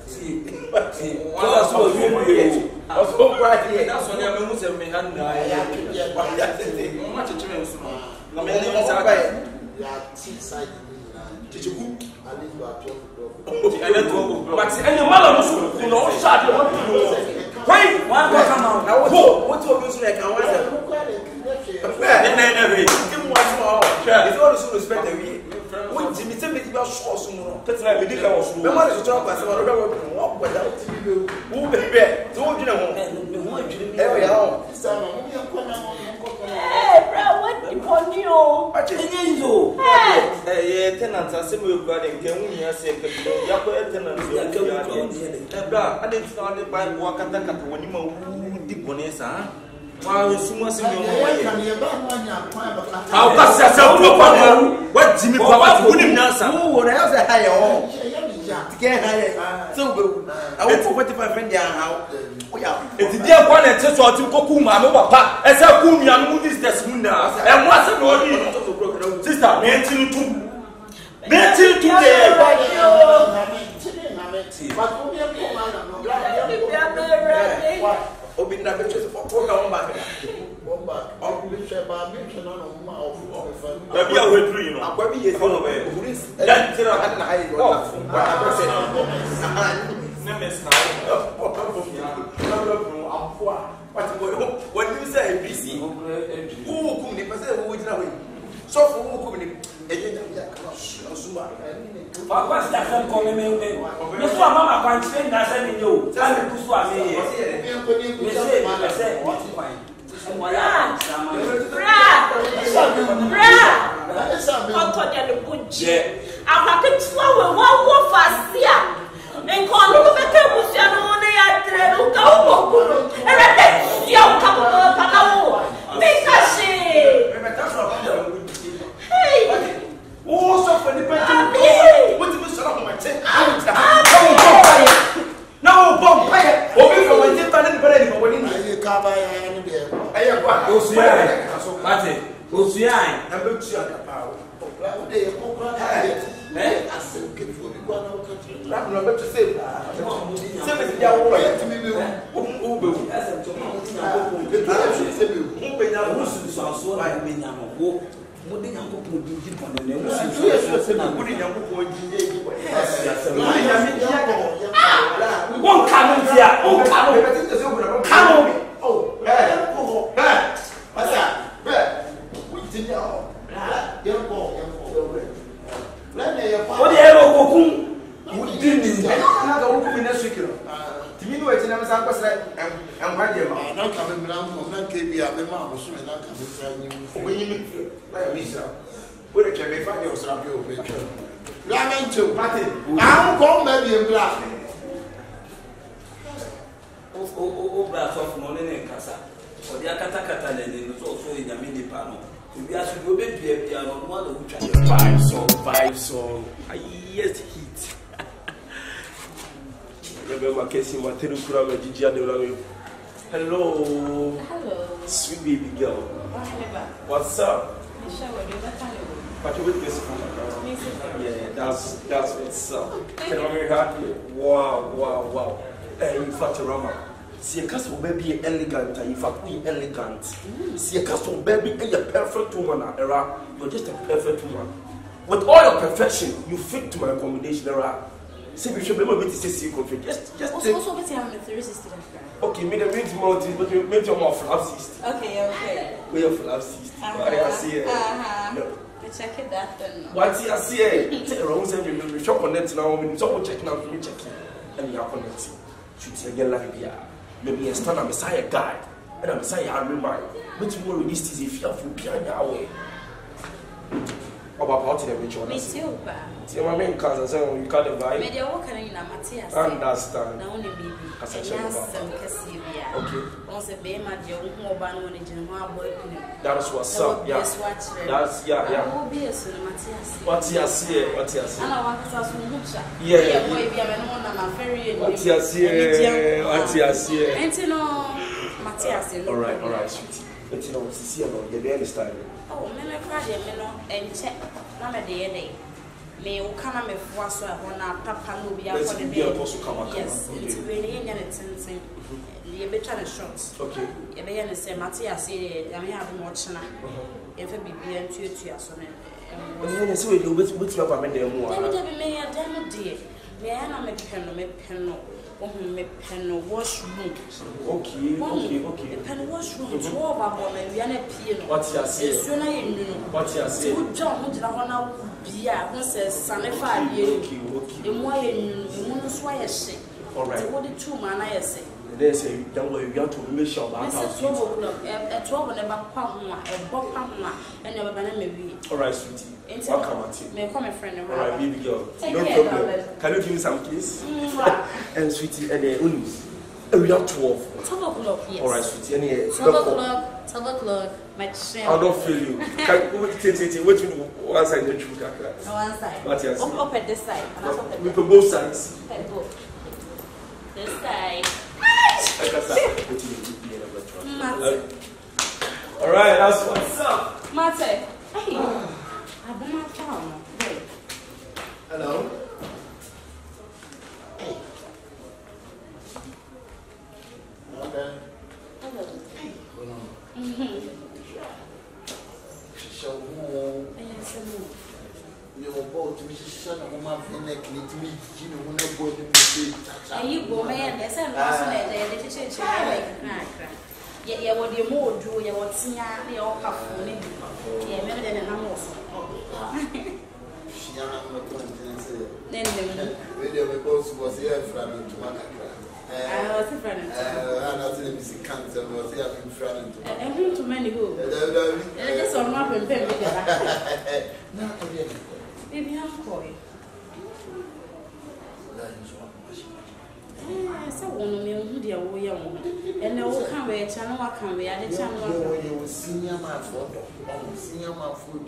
see that's what you also right here that's when you must have me hand much children no me let me say ya tea side chichiku ali but any man no so no shot why one go come out now what you do so like I want if you want to respect the way what Jimmy say me be sure so no that's like me dey ka was no me want to talk about so no what go down who be so what you know eh ya bro what you want you enzo eh tenant say me go dey nke hu ya say ke ya ko tenant ya ke hu bra ade tuna ade buy wo kata kata woni ma di bonesa wa sumo se me mo how ka se se proper what Jimmy proper woni nansa wo na ya say high o tike high so be I want 45 friend ya how oya eti dia kwa na te so ati koku ma me papa e se ku nua no this this muna e mo ase no ni sister me enti tu de but obi e ko ma na no obi na be chese for program back on be share ba me no no ma of ba bia we through you know akwa bi yes no be that tira na high go na say na me start when you say ABC who kum ni pese wo jina we so for who kum ni eje na suma papa sta kan ko me so mama kan train na say ni yo say ku so ame me say Hello. Hello. Sweet baby girl. What's up? Yeah, that's what's up. Can I be happy? Wow. In fact, Rama, see a castle baby elegant, in fact, be elegant. See a castle baby and a perfect woman, Era. You're just a perfect woman. With all your perfection, you fit to my accommodation, Era. See, we should be able to see you config. Just also, let's have a 360. Okay, me the make more things, but you make your more flap cyst. Okay. We have flap cyst. I see it. Check that then. What's I see it? Wrong said you shop on net now. When someone checking out, me checking, and you are connecting. Should again like maybe a stand a Messiah guy, and a Messiah I remind. But more with this is if you have to be on your way. About party that we join us. See, my main cousin saying you can't buy. Media walker in a Matthias. Understand. Now only baby. As I said about. Okay. Once a baby, my dear, who are born in Genoa boy. That's what's up. Yeah. That's yeah. Who be a son of Matthias? What's your see? What's your see? And I want us to move. Yeah. Boy, be a man on a ferry. What's your see? What's your see? And no Matthias. All right, sweetie. But you know, see about the very style. Oh, men are crying, and check. Not a day. Me o kana me fo so e ho na papa no bia for the day. Yes, it's really in it since you be trying to shots. Okay. You be in the same Matthias say I have more china. If it be bien to so ne. And you say we do with your papa me dem mo. David me ya dem dey. Me na me pen no. Me pen washroom. Okay. Pen washroom. 12 about me we na pie no. What you say? So na you know. What you say? So John ho jira ho na bia who says Sanefa bia. Okay. Emu aye emu so aye hye. All right. So what the two man aye say. They say don't worry, you have to make sure about how. 12 never pa ho a e bo pa ho a ene baba na me wi. All right, sweetie. Welcome at you. Me come friend. All right, baby girl. No problem. Can you give me some please? And sweetie, and only we have 12. 12 o'clock, yes. All right, sweetie. And 12 o'clock. My child. I don't feel you. Can you wait to one side the truth? One side. What you see? Up at this side. We put both sides. This side. All right, that's what's up. Mate, hey, I've been my phone. Hello. Okay. Hello. So, you were both son of my neck, need me, you know, when I go to and you go, man, there's a person there, they teach you like a crack. Yeah, what you more do, you want to see the old coffee. Yeah, maybe then I'm also. Then the video was here from Tumaka. I was a friend. I was cancer, was here in front of and who to many who? Just on my pen. Baby, I'm coy. So one million, dear, we are and no can we channel, I can we add a channel. You will senior man for senior man for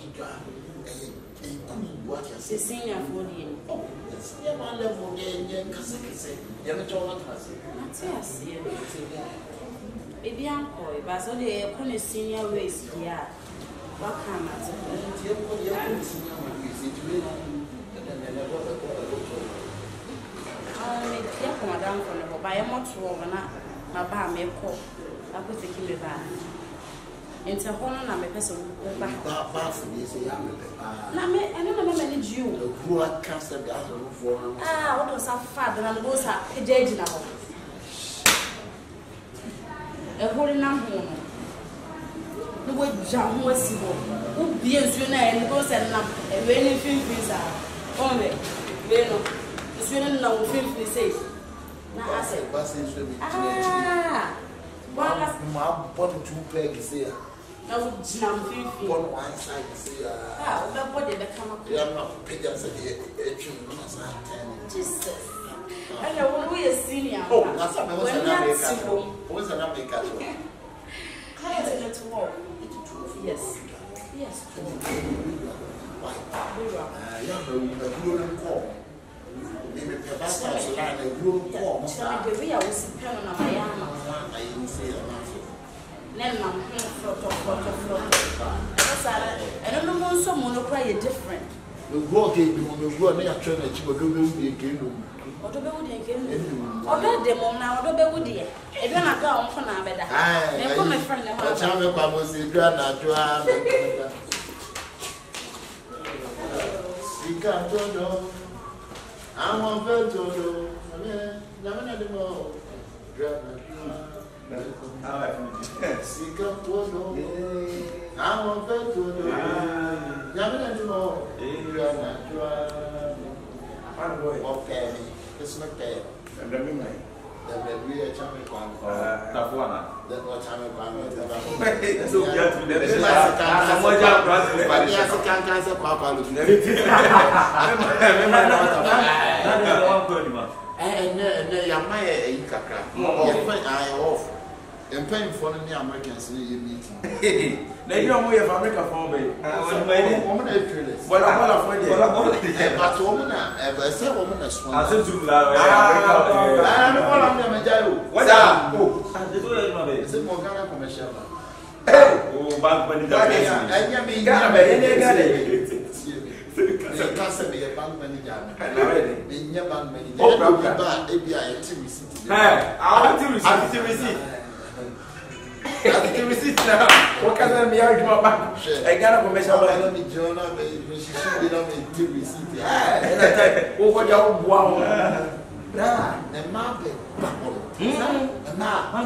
what you say, senior for the senior man level, and Cassidy, you're not Matthias, baby, I'm coy, but so they are senior ways here. What can I come down from the by a much woman, my bar may call. I put the key back. Into Holland, I'm a person who back for this. I don't know many Jew who are cast the other for. What was our father and was a judge now? A holy number. The way John was who be as you know, and goes and when you feel these are only, the student now will says. Now I said, one two pegs here. I would jump one side. What did I come up with? I'm not paid as a Jesus. I know we are senior. Oh, that's what's an American. Yes. Yes. cry different. We go again, we go and try to achieve a good again. Or to be with again. Or not the mom now, or to be with you. If you're not going for now, better. I come my friend. I'm going to see Grandma. You can't do. I want to do. Never anymore. Grandma. Seek up to I want to do. Never anymore. Okay, it's not there. And then we are charming. Tafuana. That's what I'm going to do. And paying for the Americans in your meeting. They don't know if America for me. Woman, well, I'm afraid. But woman, I say woman as well. I said to what are you? Is it Morgana commercial? Oh, bank money. I mean, can't say a bank manager. In your bank manager, I want to receive. I receipt now. What can I be arguing about? I got a commercial. I don't Jonah, but she should be on the receipt. Over your wow. And Margaret. And now,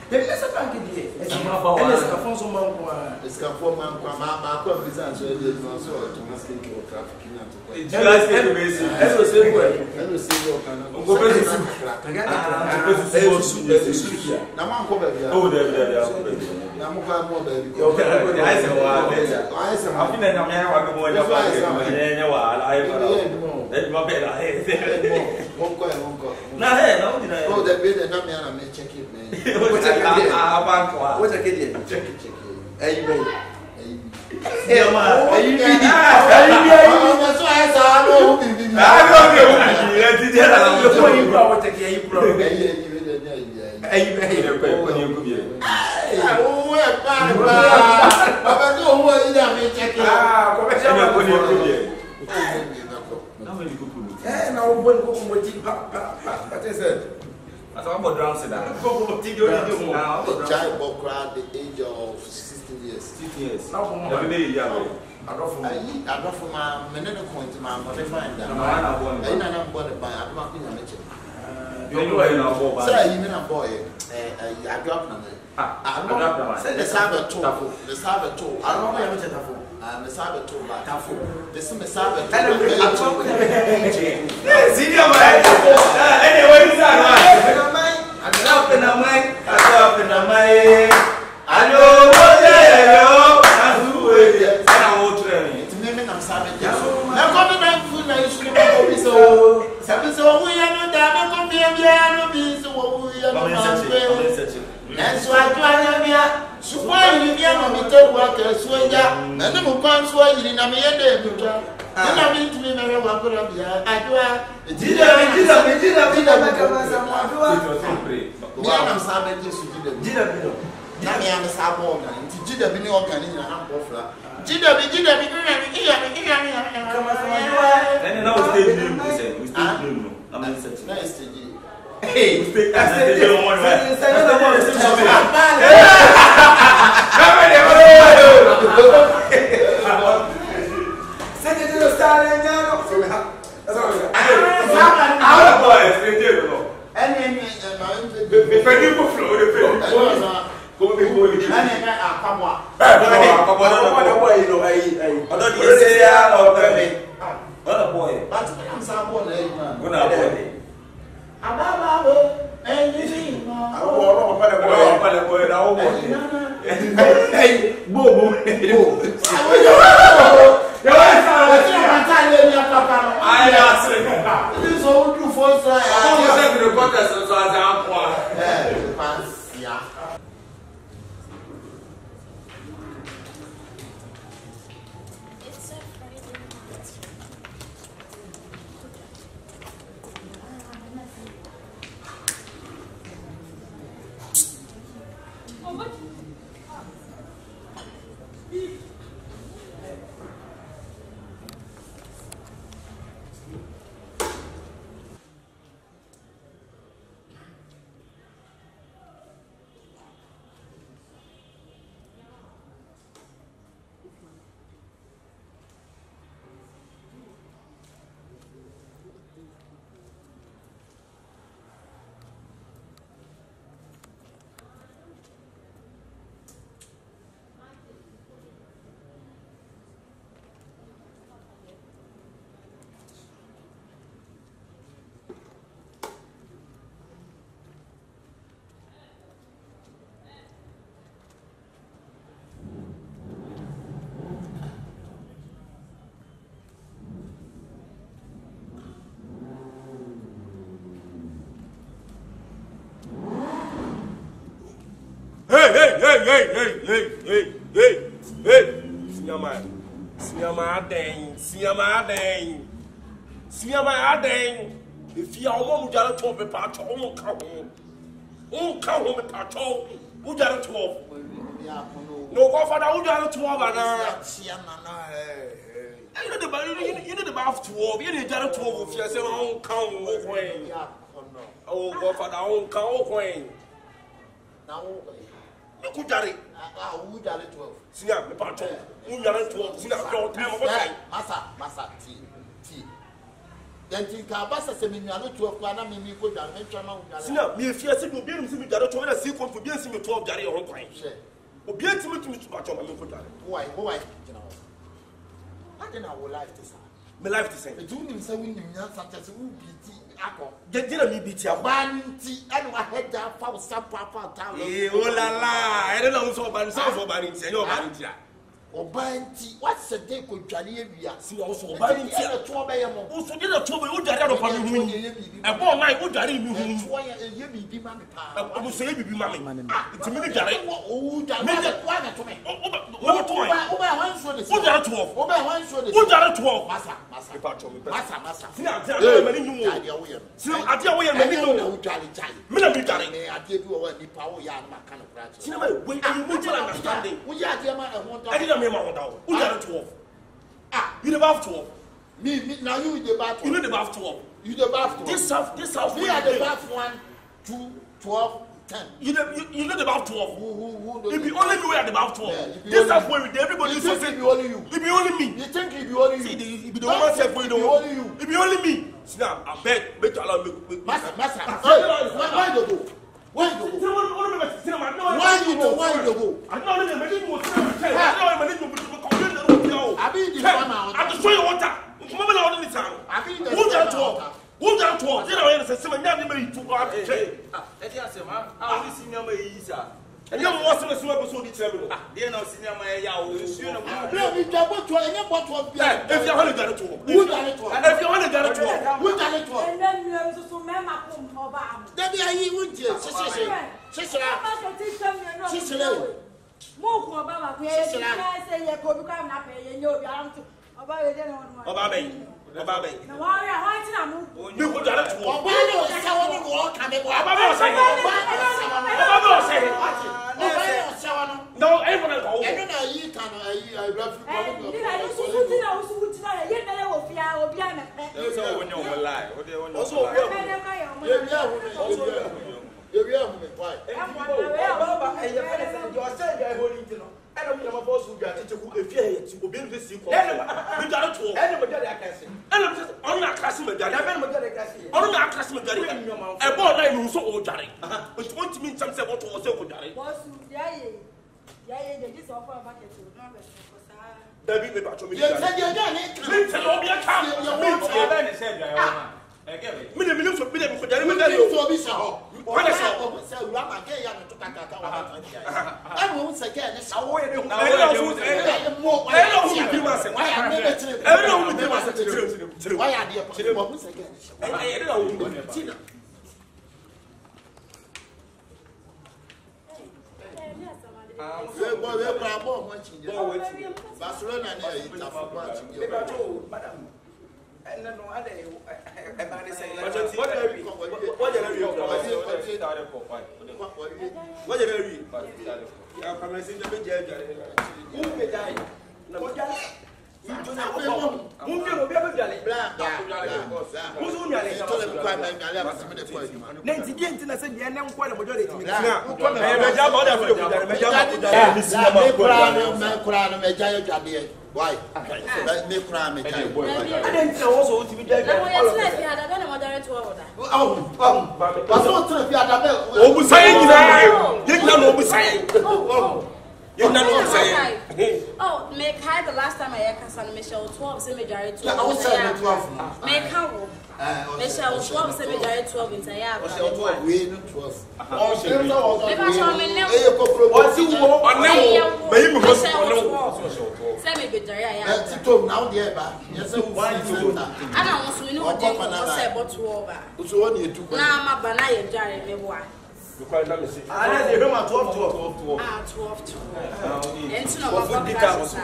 there is a bank here. It's a Fonso Manqua. It's a former Mamma, Presents, so there's no sort of masking or trafficking. It's just a basic. That's the same way. I will see your kind of the age of 16 years. 16 years. I don't for my minute point, my find that. I'm born by a marking a mission. You a boy. I got number. Let's have a tour. Let's have a tour. I don't know what the Sabbath tour by Tafu. The same Sabbath. Anyway, I know what Siama adeng. If you are one jara 12 patch, on come home patcho, who jara 12. No go for the jara 12 and you know the bath 12, you need jara 12 if you say on count away. Oh, go for the own count away. Now, you could jara 12. Siam, the patcho, who jara 12, Siam, time of Massa, tea. Then think about a seminary 12 plan, maybe go down and try out. Me if you see me, be got a 12 sequence for being 12 Gary on point. Or be to me to patch on my foot. Why, what in our life to say? My life to say, the doing so winning such as who beat apple. Get dinner me beat your band tea, and I had that for some papa town. Eh, oh la la, I don't know so bad, so for banning, your banning. Or banty, what's a day could Jalia? See also banty a 12 a.m. Also did a 12 would get out of a boy night would carry me. You be mammy. I will say, be mammy. It's a minute. Oh, damn it. What to who got 12? Who got 12? Massa. See, I tell you, I tell you, I give you a power yard, my kind of practice. See, wait, you mutual understanding. We are the man I want. Who got 12? You the bath 12. Me, now you the bath. You know the bath 12. You the bath 12. This house. We are the bath 1, 2, 12, 10. You know the bath 12. Who it be only you are the bath 12. Yeah, this house where everybody is saying it be only you. It be only me. You think it be only you? See, it be the woman said for you. Only you. It be only me. See now, I beg, make allow me. Master. Why you go? Why you go? Why you go? I don't know I be the farmer. I just show you water. Come on, in the town. I be the who that talk? Who that talk? You know, it's a man made to go out to jail. I only see number easy. And you want to swim so the trouble. They know see number yaw. If you want to get it to who got it to? If you want to get it to who got it to? And then you have to remember that he would just sister. More Obama, we say, you could come up and you'll be out to Obama. You could get it to Obama. No, everyone go. Why? Me cry me. I didn't know also to be dead. Oh, make high the last time I had San Michelle 12, say majority 12. I was 12. Make how? Michelle 12, say majority 12 in Tayab. Michelle 12, we no 12. Because I'm in now. Say me majority. Now the eba. Yes, why you? I don't want to know what they say about 12. Now my banana jar me boy. Because let me see. I dey room at 12. Ah, 12. Enti no go dika so.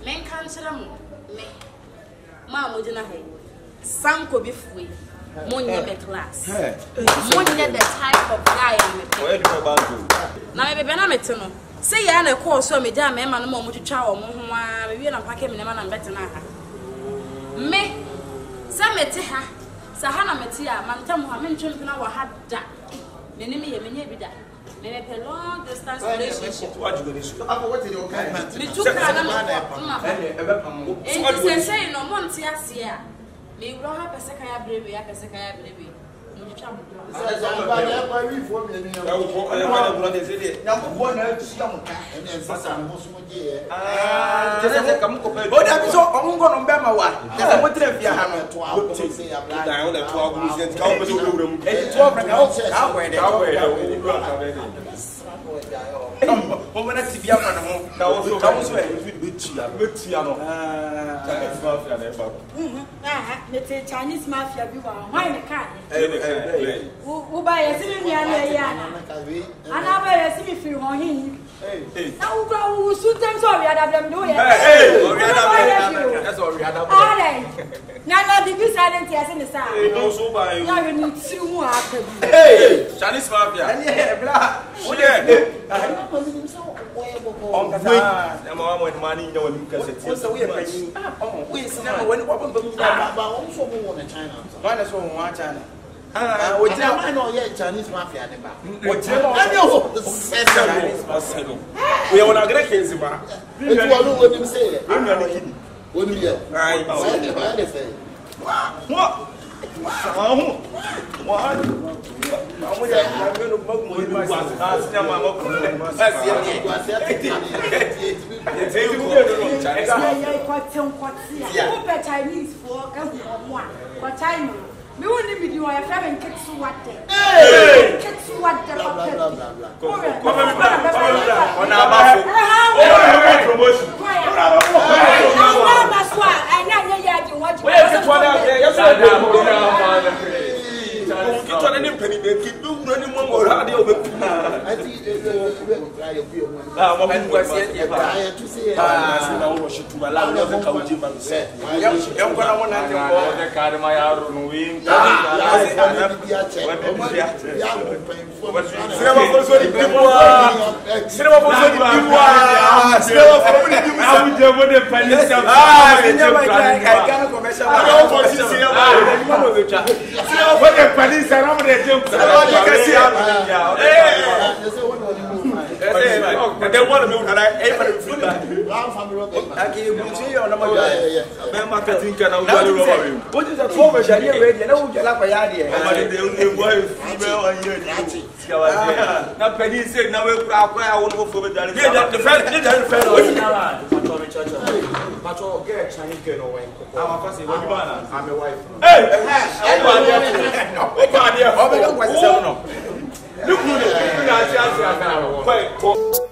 Men kan sira mo. Me. Ma mo dina he. Sanko bi fuwe. Monye the class. Monye the type of guy I'm a. Where do you bank? Na me be na mete no. Say ya na call so me ja me ma no mo twitwa o mo ho a me wi na pake me na mbete na ha. Me sa mete ha. Sa ha na mete a man tam ho a me ntwem na wa ha da. Me ni me ye me nya bi da. Me pe long distance relationship. What you going to do? What is your kind? Me took na ma. And say no mo ntia ase a. Me wuro ha pese kan ya brebe ya pese kan ya brebe. Mo twitwa mo. Sa ba ya kwa wi fo me ni. Ya wo ko na bro de se de. Na ko na tia mo ka. En sasa mo so mo je. Jese kam ko pe. O da bi so o ngo no mbe ma wa. Jese mo tire fia ha no. To a ko se ya bla. Da on the 12 groups and ka o pe so wura mu. E 12 na o ka we de. Ka we de. O mo na tibia ma no. Na wo so ka wo so e betia no. Chinese mafia na e ba. Me te Chinese mafia bi wa. Why me ka? Wo ba ye si mi ana ya na. Ana ba ye si mi fi ho hin. Na wo gba wo su tem so wi ada blem do ye. That's all we had. Ale. Na na di bi silent ya se ni sa. No so ba you. Ya we ni ti mu aka bi. Chinese mafia. Ani bla. Wo de. On kasa. Na ma mo money nya wani kase ti. So we are paying. We see na when what Ba won so mo won China. Why na so won China? O tira ma no ye Chinese mafia ne ba. O tira ma. Ani o Chinese mafia. We are on a great case ba. E tu wonu wonu say. Wonu na kidi. Wonu ye. Right. Why they say? What? Amu ya na me no bag mo ni ma sa na ma mo ko. Asi ya. Ya ko tem ko ti ya. Wo be Chinese for ka ho mo a. Ko China. Me woni mi di o ya fa ben ketsu wate. Ketsu wate pa pe. Ko ona abafo. Promotion. Ona ma so a anya nya ya ji waji. We get one out there. Yes sir. Kita ni penny be kidu ni mo mo ra de o be ku. Ati try you be. Ah mo ku kwase e ba. Try to say. Ah na wo shi tu ala wo ka uji man se. Yam ko na mo na te ko de ka de ma ya ru no wi. Cinema for so di bibwa. Cinema for so di bibwa. Cinema for so di bibwa. Awu je mo de pani sa. Ah, cinema ka commercial. Ah, for cinema. Cinema mo be cha. Cinema for the pani sa na mo de je. Cinema ka si. They want to move that I for the food. Okay, you see your number. Ben marketing kana u jalo roba. What is the former Sharia ready? Na u jala kwa yadi. But they boy female and you. Na penny say na we kwa I won't go for the dance. The friend Pato get Chinese girl no when. I'm a person what you man. I'm a wife. Hey! Look, you know,